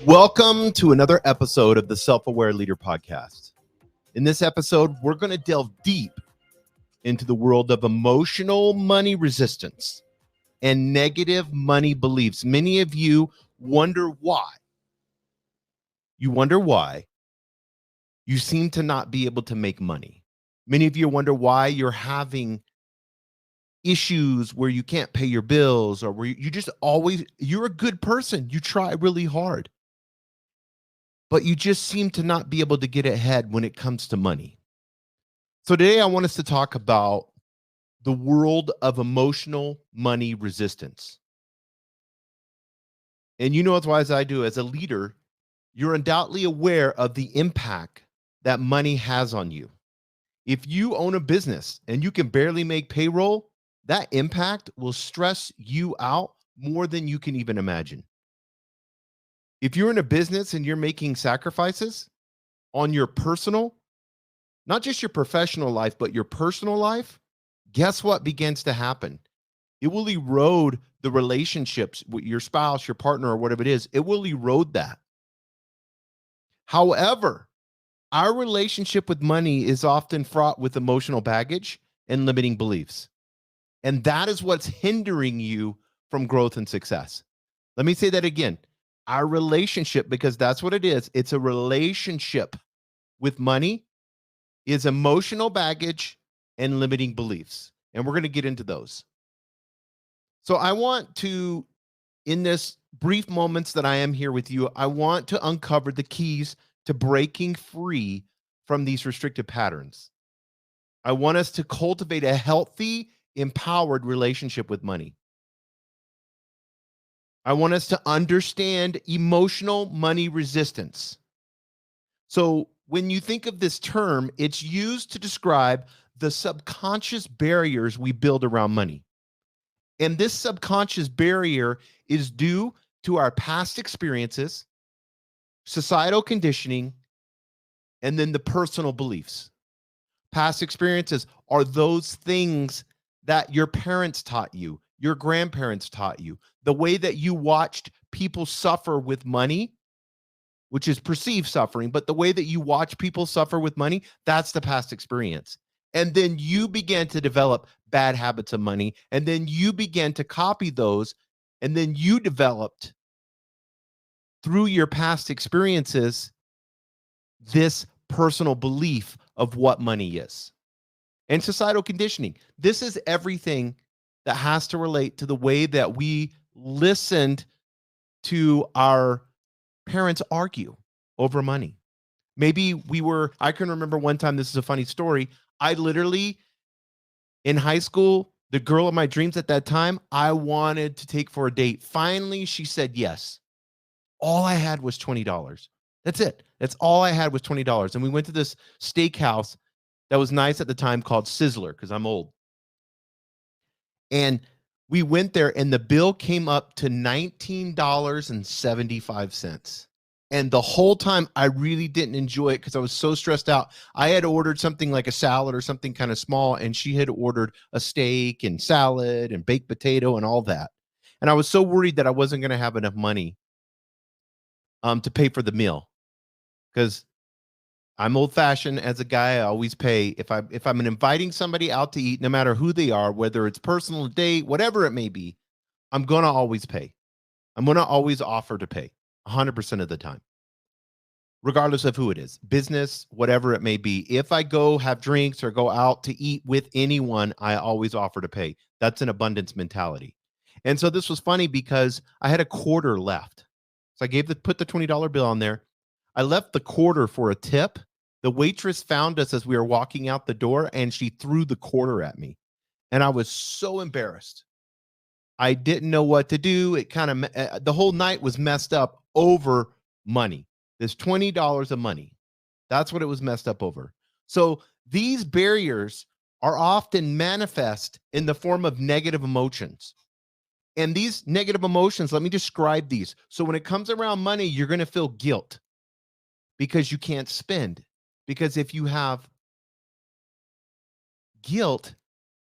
Welcome to another episode of the Self-Aware Leader Podcast. In this episode, we're going to delve deep into the world of emotional money resistance and negative money beliefs. Many of you wonder why. You wonder why you seem to not be able to make money. Many of you wonder why you're having issues where you can't pay your bills, or where you just always, you're a good person. You try really hard, but you just seem to not be able to get ahead when it comes to money. So today I want us to talk about the world of emotional money resistance. And you know as well as I do, as a leader, you're undoubtedly aware of the impact that money has on you. If you own a business and you can barely make payroll, that impact will stress you out more than you can even imagine. If you're in a business and you're making sacrifices on your personal, not just your professional life, but your personal life, guess what begins to happen? It will erode the relationships with your spouse, your partner, or whatever it is. It will erode that. However, our relationship with money is often fraught with emotional baggage and limiting beliefs. And that is what's hindering you from growth and success. Let me say that again. Our relationship, because that's what it is. It's a relationship with money, is emotional baggage and limiting beliefs. And we're going to get into those. So I want to, in this brief moments that I am here with you, I want to uncover the keys to breaking free from these restrictive patterns. I want us to cultivate a healthy, empowered relationship with money. I want us to understand emotional money resistance. So when you think of this term, it's used to describe the subconscious barriers we build around money. And this subconscious barrier is due to our past experiences, societal conditioning, and then the personal beliefs. Past experiences are those things that your parents taught you, your grandparents taught you, the way that you watched people suffer with money, which is perceived suffering, but the way that you watch people suffer with money, that's the past experience. And then you began to develop bad habits of money, and then you began to copy those, and then you developed through your past experiences this personal belief of what money is. And societal conditioning. This is everything that has to relate to the way that we listened to our parents argue over money. Maybe I can remember one time, this is a funny story. I literally, in high school, the girl of my dreams at that time, I wanted to take for a date. Finally, she said yes. All I had was $20. That's it. That's all I had was $20. And we went to this steakhouse that was nice at the time called Sizzler, because I'm old. And we went there and the bill came up to $19.75. And the whole time I really didn't enjoy it because I was so stressed out. I had ordered something like a salad or something kind of small, and she had ordered a steak and salad and baked potato and all that. And I was so worried that I wasn't going to have enough money to pay for the meal, because I'm old-fashioned as a guy. I always pay. If I'm inviting somebody out to eat, no matter who they are, whether it's personal date, whatever it may be, I'm going to always pay. I'm going to always offer to pay 100% of the time, regardless of who it is, business, whatever it may be. If I go have drinks or go out to eat with anyone, I always offer to pay. That's an abundance mentality. And so this was funny because I had a quarter left. So I put the $20 bill on there. I left the quarter for a tip. The waitress found us as we were walking out the door, and she threw the quarter at me. And I was so embarrassed. I didn't know what to do. It kind of, the whole night was messed up over money. There's $20 of money. That's what it was messed up over. So these barriers are often manifest in the form of negative emotions. And these negative emotions, let me describe these. So when it comes around money, you're going to feel guilt because you can't spend. Because if you have guilt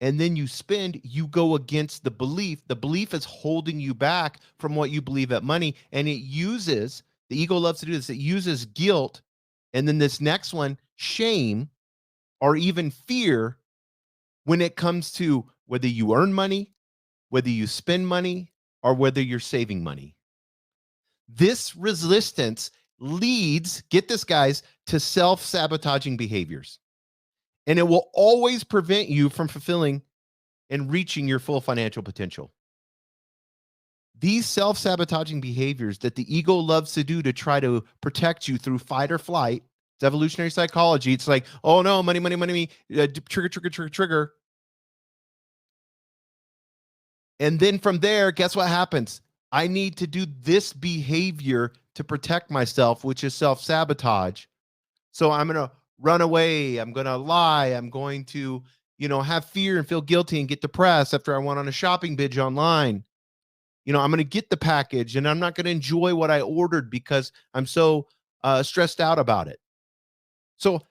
and then you spend, you go against the belief. The belief is holding you back from what you believe at money, and it uses The ego loves to do this. It uses guilt, and then this next one, shame, or even fear, when it comes to whether you earn money, whether you spend money, or whether you're saving money. This resistance leads, get this, guys, to self-sabotaging behaviors. And it will always prevent you from fulfilling and reaching your full financial potential. These self-sabotaging behaviors that the ego loves to do to try to protect you through fight or flight, it's evolutionary psychology. It's like, oh no, money, money, money, trigger, trigger, trigger, trigger. And then from there, guess what happens? I need to do this behavior to protect myself, which is self-sabotage. So I'm going to run away. I'm going to lie. I'm going to, have fear and feel guilty and get depressed after I went on a shopping binge online. I'm going to get the package and I'm not going to enjoy what I ordered because I'm so stressed out about it. So,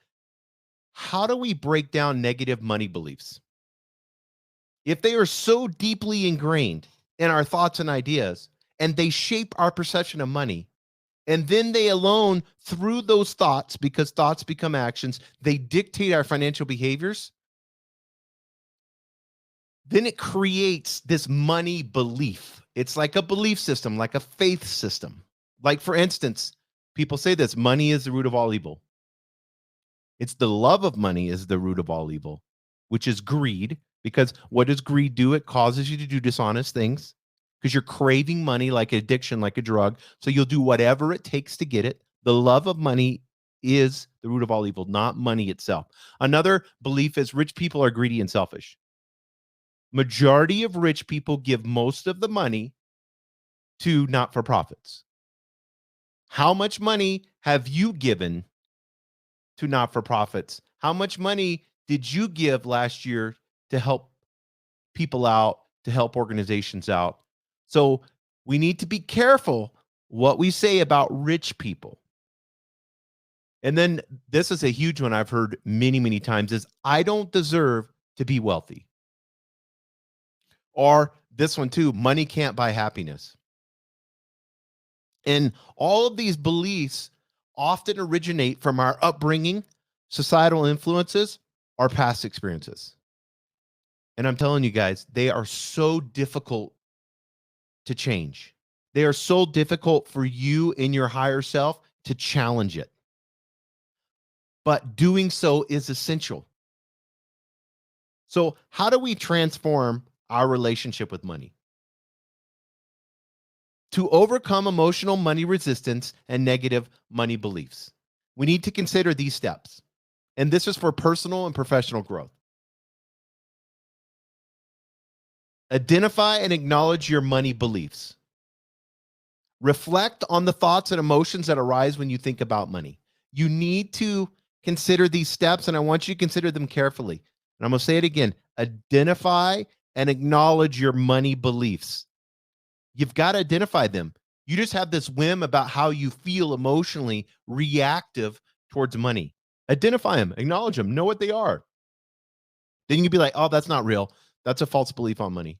how do we break down negative money beliefs? If they are so deeply ingrained in our thoughts and ideas, and they shape our perception of money, and then they alone, through those thoughts, because thoughts become actions, they dictate our financial behaviors, then it creates this money belief. It's like a belief system, like a faith system. Like, for instance, people say this: money is the root of all evil. It's the love of money is the root of all evil, which is greed. Because what does greed do? It causes you to do dishonest things because you're craving money like addiction, like a drug. So you'll do whatever it takes to get it. The love of money is the root of all evil, not money itself. Another belief is rich people are greedy and selfish. Majority of rich people give most of the money to not-for-profits. How much money have you given to not-for-profits? How much money did you give last year to help people out, to help organizations out? So we need to be careful what we say about rich people. And then this is a huge one I've heard many, many times is I don't deserve to be wealthy. Or this one too, money can't buy happiness. And all of these beliefs often originate from our upbringing, societal influences, our past experiences. And I'm telling you guys, they are so difficult to change. They are so difficult for you in your higher self to challenge it. But doing so is essential. So, how do we transform our relationship with money? To overcome emotional money resistance and negative money beliefs, we need to consider these steps. And this is for personal and professional growth. Identify and acknowledge your money beliefs. Reflect on the thoughts and emotions that arise when you think about money. You need to consider these steps, and I want you to consider them carefully. And I'm going to say it again: identify and acknowledge your money beliefs. You've got to identify them. You just have this whim about how you feel emotionally reactive towards money. Identify them, acknowledge them, know what they are. Then you can be like, oh, that's not real. That's a false belief on money.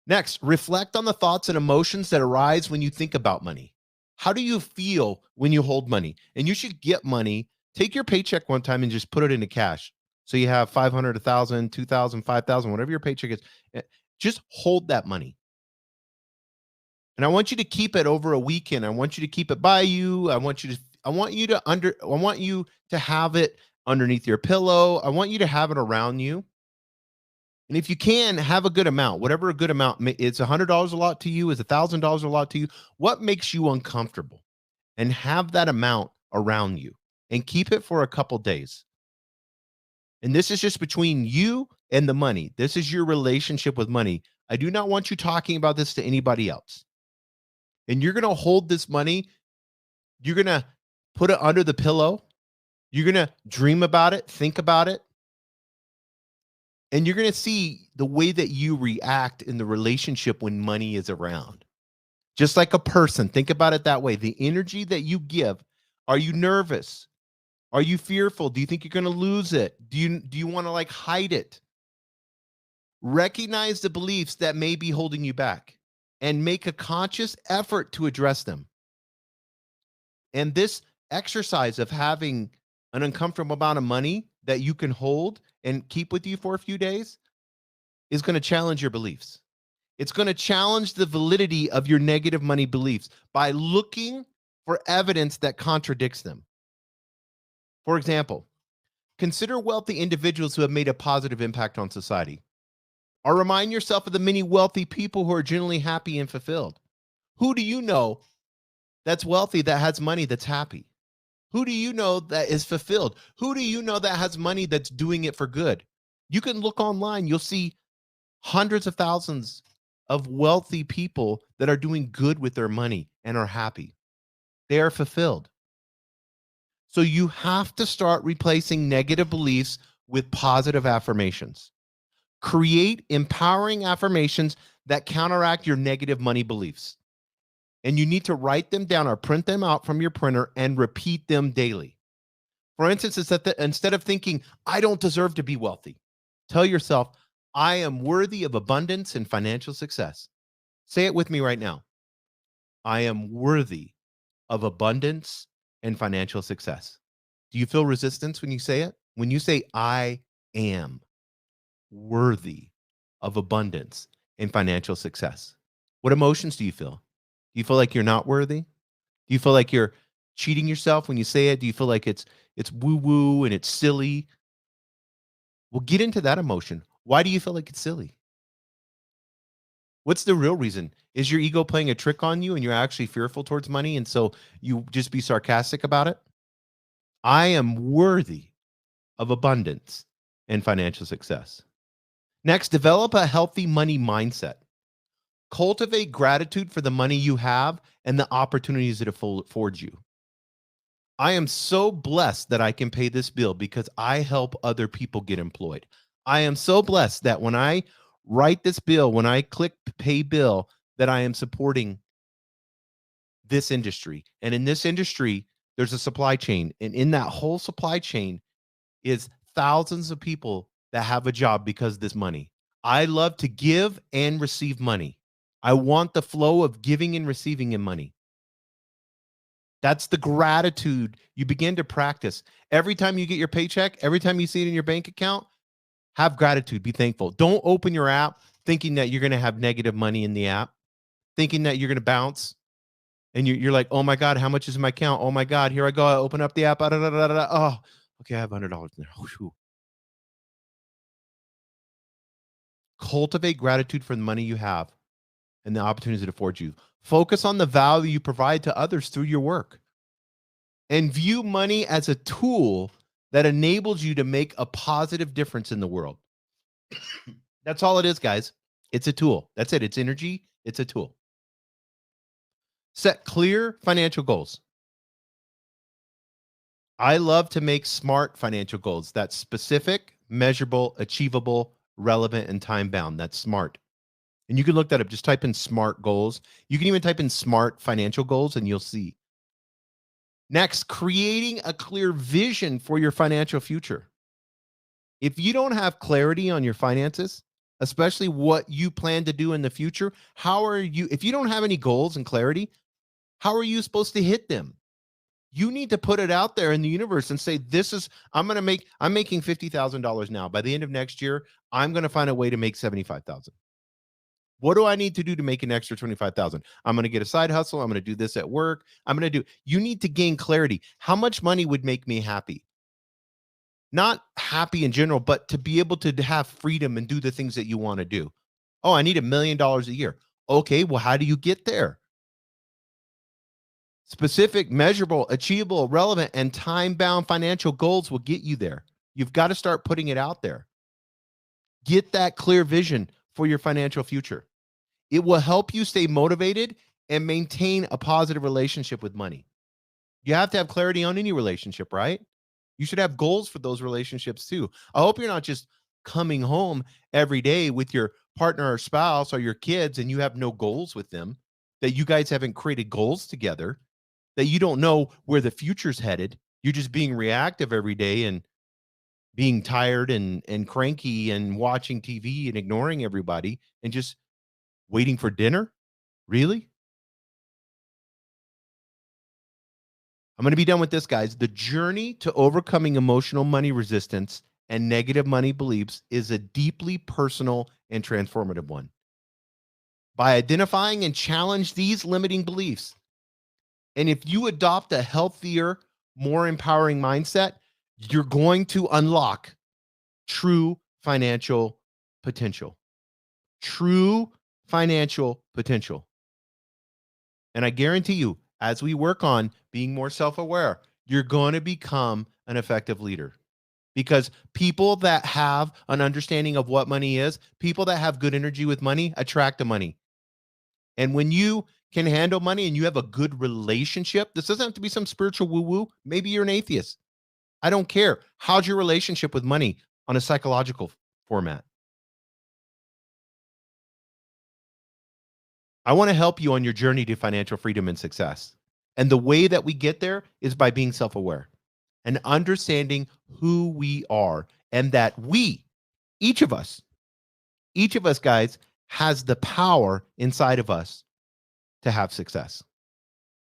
Next, reflect on the thoughts and emotions that arise when you think about money. How do you feel when you hold money? And you should get money. Take your paycheck one time and just put it into cash. So you have 500, 1,000, 2,000, 5,000, whatever your paycheck is. Just hold that money. And I want you to keep it over a weekend. I want you to keep it by you. I want you to have it underneath your pillow. I want you to have it around you. And if you can, have a good amount, whatever a good amount. It's $100 a lot to you, is $1,000 a lot to you. What makes you uncomfortable? And have that amount around you and keep it for a couple days. And this is just between you and the money. This is your relationship with money. I do not want you talking about this to anybody else. And you're going to hold this money. You're going to put it under the pillow. You're going to dream about it, think about it. And you're going to see the way that you react in the relationship when money is around. Just like a person, think about it that way. The energy that you give, are you nervous? Are you fearful? Do you think you're going to lose it? Do you want to like hide it? Recognize the beliefs that may be holding you back and make a conscious effort to address them. And this exercise of having an uncomfortable amount of money that you can hold and keep with you for a few days is going to challenge your beliefs. It's going to challenge the validity of your negative money beliefs by looking for evidence that contradicts them. For example, consider wealthy individuals who have made a positive impact on society, or remind yourself of the many wealthy people who are generally happy and fulfilled. Who do you know that's wealthy, that has money, that's happy? Who do you know that is fulfilled? Who do you know that has money that's doing it for good? You can look online, you'll see hundreds of thousands of wealthy people that are doing good with their money and are happy. They are fulfilled. So you have to start replacing negative beliefs with positive affirmations. Create empowering affirmations that counteract your negative money beliefs. And you need to write them down or print them out from your printer and repeat them daily. For instance, it's that instead of thinking, I don't deserve to be wealthy, tell yourself, I am worthy of abundance and financial success. Say it with me right now. I am worthy of abundance and financial success. Do you feel resistance when you say it? When you say, I am worthy of abundance and financial success, what emotions do you feel? Do you feel like you're not worthy? Do you feel like you're cheating yourself when you say it? Do you feel like it's woo woo and it's silly? Well, get into that emotion. Why do you feel like it's silly? What's the real reason? Is your ego playing a trick on you and you're actually fearful towards money and so you just be sarcastic about it? I am worthy of abundance and financial success. Next, develop a healthy money mindset. Cultivate gratitude for the money you have and the opportunities it affords you. I am so blessed that I can pay this bill because I help other people get employed. I am so blessed that when I write this bill, when I click pay bill, that I am supporting this industry. And in this industry, there's a supply chain. And in that whole supply chain is thousands of people that have a job because of this money. I love to give and receive money. I want the flow of giving and receiving in money. That's the gratitude you begin to practice. Every time you get your paycheck, every time you see it in your bank account, have gratitude, be thankful. Don't open your app thinking that you're going to have negative money in the app, thinking that you're going to bounce. And you're like, oh my God, how much is in my account? Oh my God, here I go. I open up the app. Oh, okay, I have $100 in there. Whew. Cultivate gratitude for the money you have and the opportunities it affords you. Focus on the value you provide to others through your work and view money as a tool that enables you to make a positive difference in the world. That's all it is, guys. It's a tool. That's it. It's energy. It's a tool. Set clear financial goals. I love to make smart financial goals. That's specific, measurable, achievable, relevant, and time bound. That's smart. And you can look that up. Just type in smart goals. You can even type in smart financial goals and you'll see. Next, creating a clear vision for your financial future. If you don't have clarity on your finances, especially what you plan to do in the future, how are you, if you don't have any goals and clarity, how are you supposed to hit them? You need to put it out there in the universe and say, this is, I'm making $50,000 now. By the end of next year, I'm going to find a way to make 75,000. What do I need to do to make an extra 25,000? I'm going to get a side hustle. I'm going to do this at work. You need to gain clarity. How much money would make me happy? Not happy in general, but to be able to have freedom and do the things that you want to do. Oh, I need $1 million a year. Okay, well, how do you get there? Specific, measurable, achievable, relevant, and time bound financial goals will get you there. You've got to start putting it out there. Get that clear vision for your financial future. It will help you stay motivated and maintain a positive relationship with money. You have to have clarity on any relationship, right? You should have goals for those relationships too. I hope you're not just coming home every day with your partner or spouse or your kids and you have no goals with them, that you guys haven't created goals together, that you don't know where the future's headed. You're just being reactive every day and being tired and cranky and watching TV and ignoring everybody and just waiting for dinner. Really? I'm going to be done with this, guys. The journey to overcoming emotional money resistance and negative money beliefs is a deeply personal and transformative one. By identifying and challenge these limiting beliefs, and if you adopt a healthier, more empowering mindset, you're going to unlock true financial potential. True financial potential. And I guarantee you, as we work on being more self aware, you're going to become an effective leader. Because people that have an understanding of what money is, people that have good energy with money, attract the money. And when you can handle money and you have a good relationship, this doesn't have to be some spiritual woo woo. Maybe you're an atheist. I don't care. How's your relationship with money on a psychological format? I want to help you on your journey to financial freedom and success. And the way that we get there is by being self aware and understanding who we are, and that we, each of us, guys, has the power inside of us to have success.